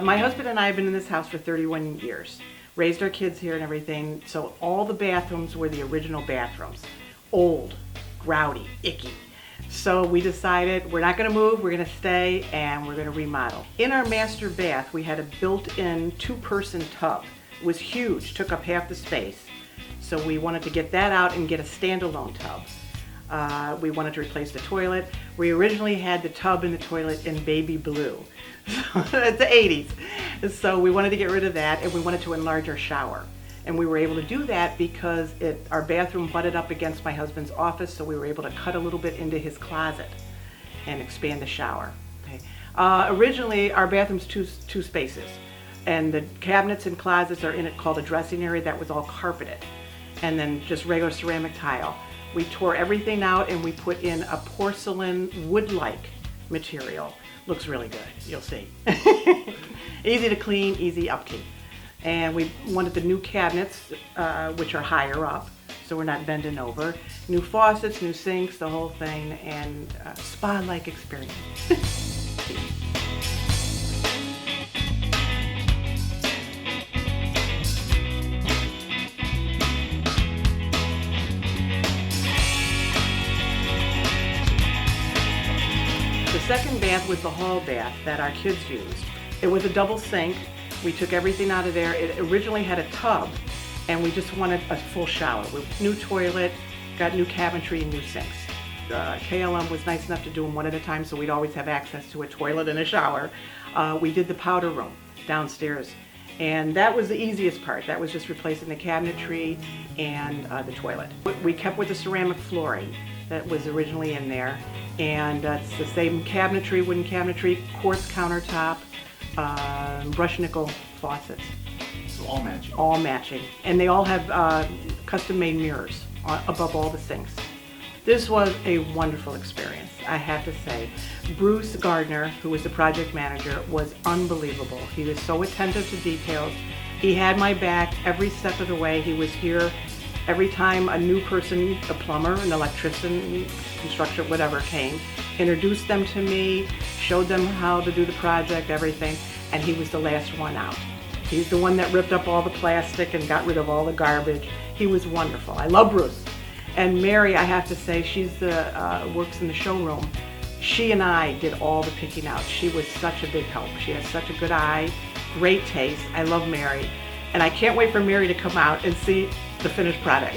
My husband and I have been in this house for 31 years. Raised our kids here and everything, so all the bathrooms were the original bathrooms. Old, grouty, icky. So we decided we're not going to move, we're going to stay, and we're going to remodel. In our master bath, we had a built-in two-person tub. It was huge, took up half the space. So we wanted to get that out and get a standalone tub. We wanted to replace the toilet. We originally had the tub and the toilet in baby blue. It's the 80s. So we wanted to get rid of that, and we wanted to enlarge our shower. And we were able to do that because our bathroom butted up against my husband's office, so we were able to cut a little bit into his closet and expand the shower. Okay. Originally, our bathroom's two spaces, and the cabinets and closets are in it called a dressing area that was all carpeted, and then just regular ceramic tile. We tore everything out and we put in a porcelain wood-like material. Looks really good, you'll see. Easy to clean, easy upkeep. And we wanted the new cabinets, which are higher up, so we're not bending over. New faucets, new sinks, the whole thing, and spa-like experience. The second bath was the hall bath that our kids used. It was a double sink. We took everything out of there. It originally had a tub, and we just wanted a full shower. New toilet, got new cabinetry and new sinks. KLM was nice enough to do them one at a time, so we'd always have access to a toilet and a shower. We did the powder room downstairs, and that was the easiest part. That was just replacing the cabinetry and the toilet. We kept with the ceramic flooring that was originally in there, and it's the same cabinetry, wooden cabinetry, quartz countertop, brushed nickel faucets. So all matching? All matching. And they all have custom-made mirrors above all the sinks. This was a wonderful experience, I have to say. Bruce Gardner, who was the project manager, was unbelievable. He was so attentive to details. He had my back every step of the way. He was here every time a new person, a plumber, an electrician, construction, whatever came, introduced them to me, showed them how to do the project, everything, and he was the last one out. He's the one that ripped up all the plastic and got rid of all the garbage. He was wonderful. I love Bruce. And Mary, I have to say, she's works in the showroom. She and I did all the picking out. She was such a big help. She has such a good eye, great taste. I love Mary. And I can't wait for Mary to come out and see the finished product.